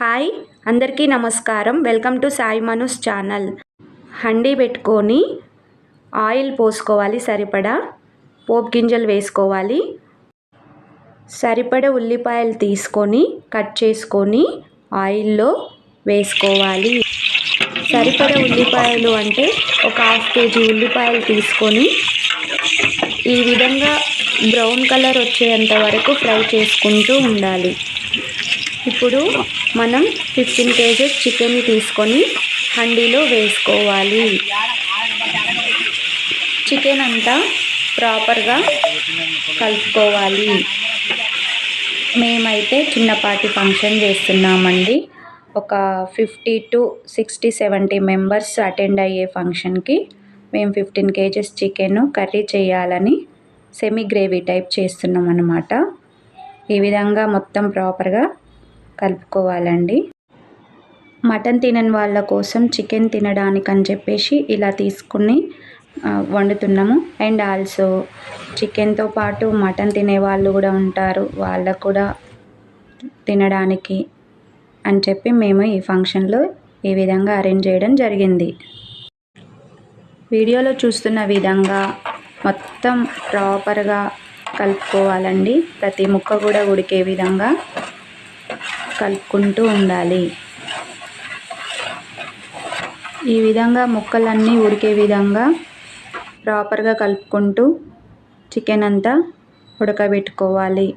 Hi అందరికీ నమస్కారం. Welcome to Sai మనూస్ channel. Handi పెట్టుకొని ఆయిల్ పోసుకోవాలి, సరిపడా పోపు గింజలు వేసుకోవాలి, సరిపడా ఉల్లిపాయలు తీసుకొని కట్ చేసుకొని ఆయిల్లో వేసుకోవాలి. సరిపడా ఉల్లిపాయలు అంటే ఒక 1/2 కేజీ ఉల్లిపాయలు తీసుకొని ఈ విధంగా బ్రౌన్ కలర్ వచ్చేంత వరకు ఫ్రై చేసుకుంటూ ఉండాలి. ఇప్పుడు మనం 15 kgs చికెన్ తీసుకొని హండీలో వేసుకోవాలి. చికెన్ అంతా ప్రాపర్గా కలుపుకోవాలి. మేమైతే చిన్నపాటి ఫంక్షన్ చేస్తున్నామండి. ఒక 50 to 60, 70 మెంబర్స్ అటెండ్ అయ్యే ఫంక్షన్కి మేము 15 kgs చికెన్ కర్రీ చేయాలని సెమీ గ్రేవీ టైప్ చేస్తున్నాం అన్నమాట. ఈ విధంగా మొత్తం ప్రాపర్గా కలుపుకోవాలండి. మటన్ తినని వాళ్ళ కోసం చికెన్ తినడానికని చెప్పేసి ఇలా తీసుకుని వండుతున్నాము. అండ్ ఆల్సో చికెన్తో పాటు మటన్ తినే వాళ్ళు కూడా ఉంటారు, వాళ్ళకు కూడా తినడానికి అని చెప్పి మేము ఈ ఫంక్షన్లో ఈ విధంగా అరేంజ్ చేయడం జరిగింది. వీడియోలో చూస్తున్న విధంగా మొత్తం ప్రాపర్గా కలుపుకోవాలండి. ప్రతి ముక్క కూడా ఉడికే విధంగా కలుపుకుంటూ ఉండాలి. ఈ విధంగా ముక్కలన్నీ ఉడికే విధంగా ప్రాపర్గా కలుపుకుంటూ చికెన్ అంతా ఉడకబెట్టుకోవాలి.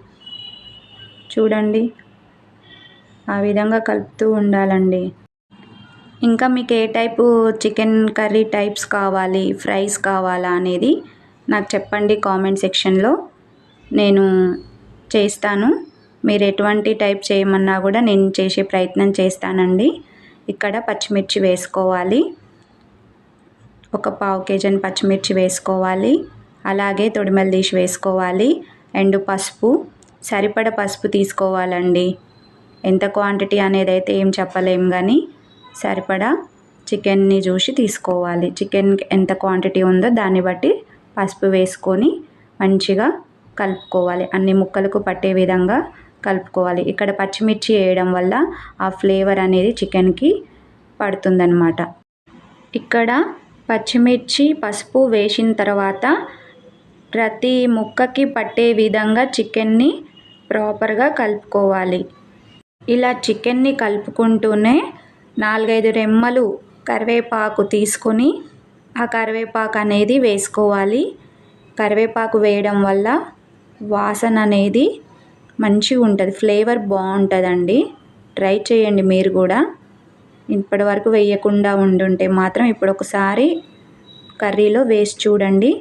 చూడండి, ఆ విధంగా కలుపుతూ ఉండాలండి. ఇంకా మీకు ఏ టైపు చికెన్ కర్రీ టైప్స్ కావాలి, ఫ్రైస్ కావాలా అనేది నాకు చెప్పండి కామెంట్ సెక్షన్లో. నేను చేస్తాను. మీరు ఎటువంటి టైప్ చేయమన్నా కూడా నేను చేసే ప్రయత్నం చేస్తానండి. ఇక్కడ పచ్చిమిర్చి వేసుకోవాలి. ఒక 1/2 kg పచ్చిమిర్చి వేసుకోవాలి. అలాగే తొడిమలు తీసి వేసుకోవాలి. అండ్ పసుపు, సరిపడా పసుపు తీసుకోవాలండి. ఎంత క్వాంటిటీ అనేది అయితే ఏం చెప్పలేం, కానీ సరిపడా చికెన్ని చూసి తీసుకోవాలి. చికెన్ ఎంత క్వాంటిటీ ఉందో దాన్ని బట్టి పసుపు వేసుకొని మంచిగా కలుపుకోవాలి. అన్ని ముక్కలకు పట్టే విధంగా కలుపుకోవాలి. ఇక్కడ పచ్చిమిర్చి వేయడం వల్ల ఆ ఫ్లేవర్ అనేది చికెన్కి పడుతుందన్నమాట. ఇక్కడ పచ్చిమిర్చి పసుపు వేసిన తర్వాత ప్రతి ముక్కకి పట్టే విధంగా చికెన్ని ప్రాపర్గా కలుపుకోవాలి. ఇలా చికెన్ని కలుపుకుంటూనే 4-5 రెమ్మలు కరివేపాకు తీసుకొని ఆ కరివేపాకు అనేది వేసుకోవాలి. కరివేపాకు వేయడం వల్ల వాసన అనేది మంచిగా ఉంటుంది, ఫ్లేవర్ బాగుంటుందండి. ట్రై చేయండి మీరు కూడా. ఇప్పటి వరకు వేయకుండా ఉండుంటే మాత్రం ఇప్పుడు ఒకసారి కర్రీలో వేసి చూడండి,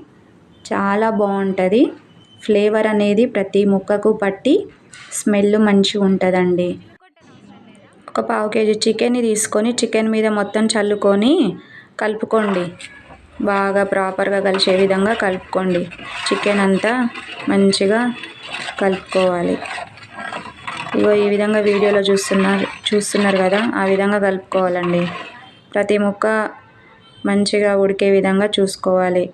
చాలా బాగుంటుంది. ఫ్లేవర్ అనేది ప్రతి ముక్కకు పట్టి స్మెల్ మంచిగా ఉంటుందండి. ఒక 1/2 kg చికెన్ని తీసుకొని చికెన్ మీద మొత్తం చల్లుకొని కలుపుకోండి. బాగా ప్రాపర్గా కలిసే విధంగా కలుపుకోండి. చికెన్ అంతా మంచిగా కలుపుకోవాలి. ఇగో ఈ విధంగా వీడియోలో చూస్తున్నారు కదా, ఆ విధంగా కలుపుకోవాలండి. ప్రతి ముక్క మంచిగా ఉడికే విధంగా చూసుకోవాలి.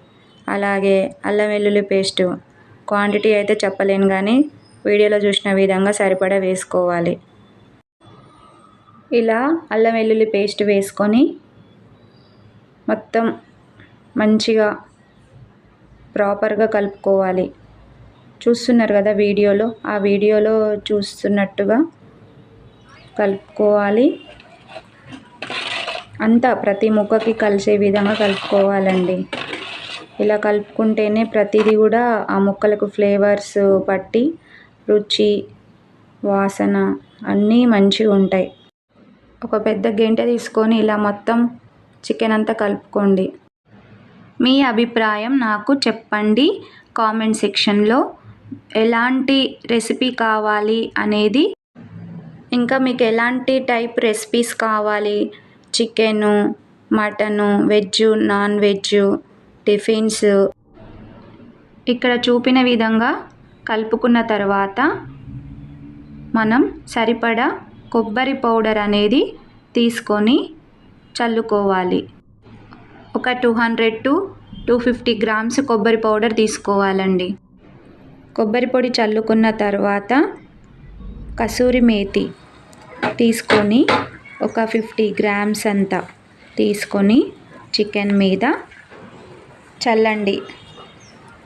అలాగే అల్లం వెల్లుల్లి పేస్ట్ క్వాంటిటీ అయితే చెప్పలేను, కానీ వీడియోలో చూసిన విధంగా సరిపడా వేసుకోవాలి. ఇలా అల్లం వెల్లుల్లి పేస్ట్ వేసుకొని మొత్తం మంచిగా ప్రాపర్గా కలుపుకోవాలి. చూస్తున్నారు కదా వీడియోలో, ఆ వీడియోలో చూస్తున్నట్టుగా కలుపుకోవాలి. అంతా ప్రతి ముక్కకి కలిసే విధంగా కలుపుకోవాలండి. ఇలా కలుపుకుంటేనే ప్రతిదీ కూడా ఆ ముక్కలకు ఫ్లేవర్స్ పట్టి రుచి, వాసన అన్నీ మంచిగా ఉంటాయి. ఒక పెద్ద గెంటె తీసుకొని ఇలా మొత్తం చికెన్ అంతా కలుపుకోండి. మీ అభిప్రాయం నాకు చెప్పండి కామెంట్ సెక్షన్లో. ఎలాంటి రెసిపీ కావాలి అనేది, ఇంకా మీకు ఎలాంటి టైప్ రెసిపీస్ కావాలి, chicken, mutton, veg, non veg, tiffins, ఇక్కడ చూపిన విధంగా కలుపుకున్న తర్వాత మనం సరిపడా కొబ్బరి పౌడర్ అనేది తీసుకొని చల్లుకోవాలి. ఒక 200 to 250 grams కొబ్బరి పౌడర్ తీసుకోవాలండి. కొబ్బరి పొడి చల్లుకున్న తర్వాత కసూరి మేతి తీసుకొని ఒక 50 గ్రామ్స్ అంతా తీసుకొని చికెన్ మీద చల్లండి.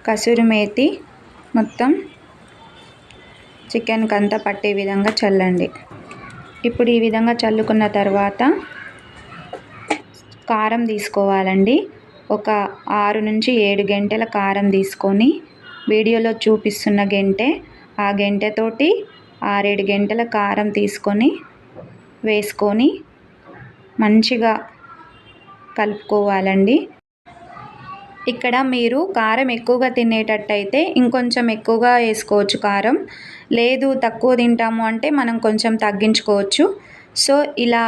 కసూరి మేతి మొత్తం చికెన్కి అంతా పట్టే విధంగా చల్లండి. ఇప్పుడు ఈ విధంగా చల్లుకున్న తర్వాత కారం తీసుకోవాలండి. ఒక 6 నుంచి 7 గెంటెల కారం తీసుకొని వీడియోలో చూపిస్తున్న గెంటె, ఆ గెంటెతోటి 6-7 గెంటెల కారం తీసుకొని వేసుకొని మంచిగా కలుపుకోవాలండి. ఇక్కడ మీరు కారం ఎక్కువగా తినేటట్టయితే ఇంకొంచెం ఎక్కువగా వేసుకోవచ్చు కారం. లేదు తక్కువ తింటాము అంటే మనం కొంచెం తగ్గించుకోవచ్చు. సో ఇలా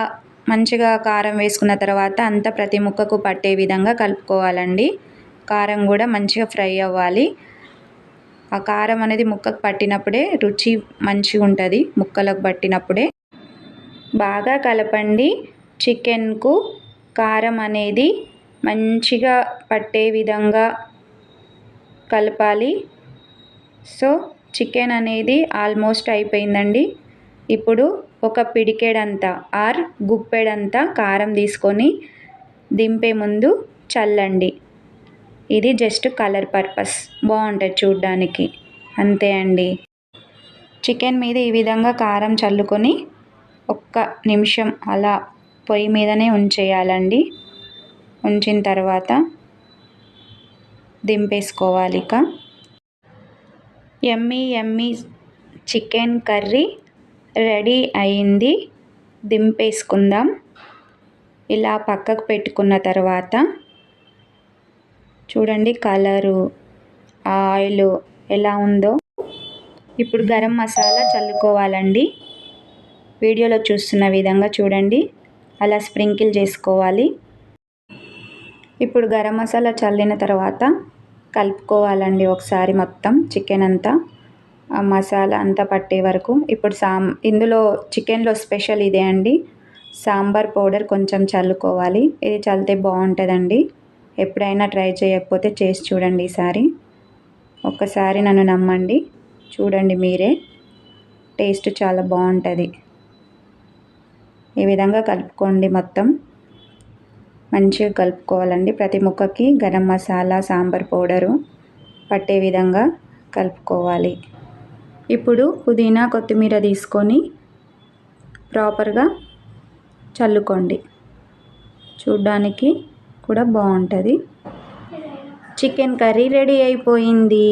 మంచిగా కారం వేసుకున్న తర్వాత అంతా ప్రతి ముక్కకు పట్టే విధంగా కలుపుకోవాలండి. కారం కూడా మంచిగా ఫ్రై అవ్వాలి. ఆ కారం అనేది ముక్కకు పట్టినప్పుడే రుచి మంచిగా ఉంటుంది. ముక్కలకు పట్టినప్పుడే బాగా కలపండి. చికెన్కు కారం అనేది మంచిగా పట్టే విధంగా కలపాలి. సో చికెన్ అనేది ఆల్మోస్ట్ అయిపోయిందండి. ఇప్పుడు ఒక పిడికెడంతా ఆర్ గుప్పెడంతా కారం తీసుకొని దింపే ముందు చల్లండి. ఇది జస్ట్ కలర్ పర్పస్, బాగుంటుంది చూడ్డానికి, అంతే అండి. చికెన్ మీద ఈ విధంగా కారం చల్లుకొని ఒక్క నిమిషం అలా పొయ్యి మీదనే ఉంచేయాలండి. ఉంచిన తర్వాత దింపేసుకోవాలి. ఇక యమ్మీ చికెన్ కర్రీ రెడీ అయింది. దింపేసుకుందాం. ఇలా పక్కకు పెట్టుకున్న తర్వాత చూడండి కలరు, ఆయిల్ ఎలా ఉందో. ఇప్పుడు గరం మసాలా చల్లుకోవాలండి. వీడియోలో చూస్తున్న విధంగా చూడండి, అలా స్ప్రింకిల్ చేసుకోవాలి. ఇప్పుడు గరం మసాలా చల్లిన తర్వాత కలుపుకోవాలండి ఒకసారి మొత్తం చికెన్ అంతా, ఆ మసాలా అంతా పట్టే వరకు. ఇప్పుడు ఇందులో చికెన్లో స్పెషల్ ఇదే అండి, సాంబార్ పౌడర్ కొంచెం చల్లుకోవాలి. ఇది చల్లితే బాగుంటుందండి. ఎప్పుడైనా ట్రై చేయకపోతే చేసి చూడండి ఈసారి. ఒక్కసారి నన్ను నమ్మండి, చూడండి మీరే, టేస్ట్ చాలా బాగుంటుంది. ఈ విధంగా కలుపుకోండి. మొత్తం మంచిగా కలుపుకోవాలండి. ప్రతి ముక్కకి గరం మసాలా, సాంబార్ పౌడరు పట్టే విధంగా కలుపుకోవాలి. ఇప్పుడు పుదీనా, కొత్తిమీర తీసుకొని ప్రాపర్గా చల్లుకోండి. చూడ్డానికి కూడా బాగుంటుంది. చికెన్ కర్రీ రెడీ అయిపోయింది.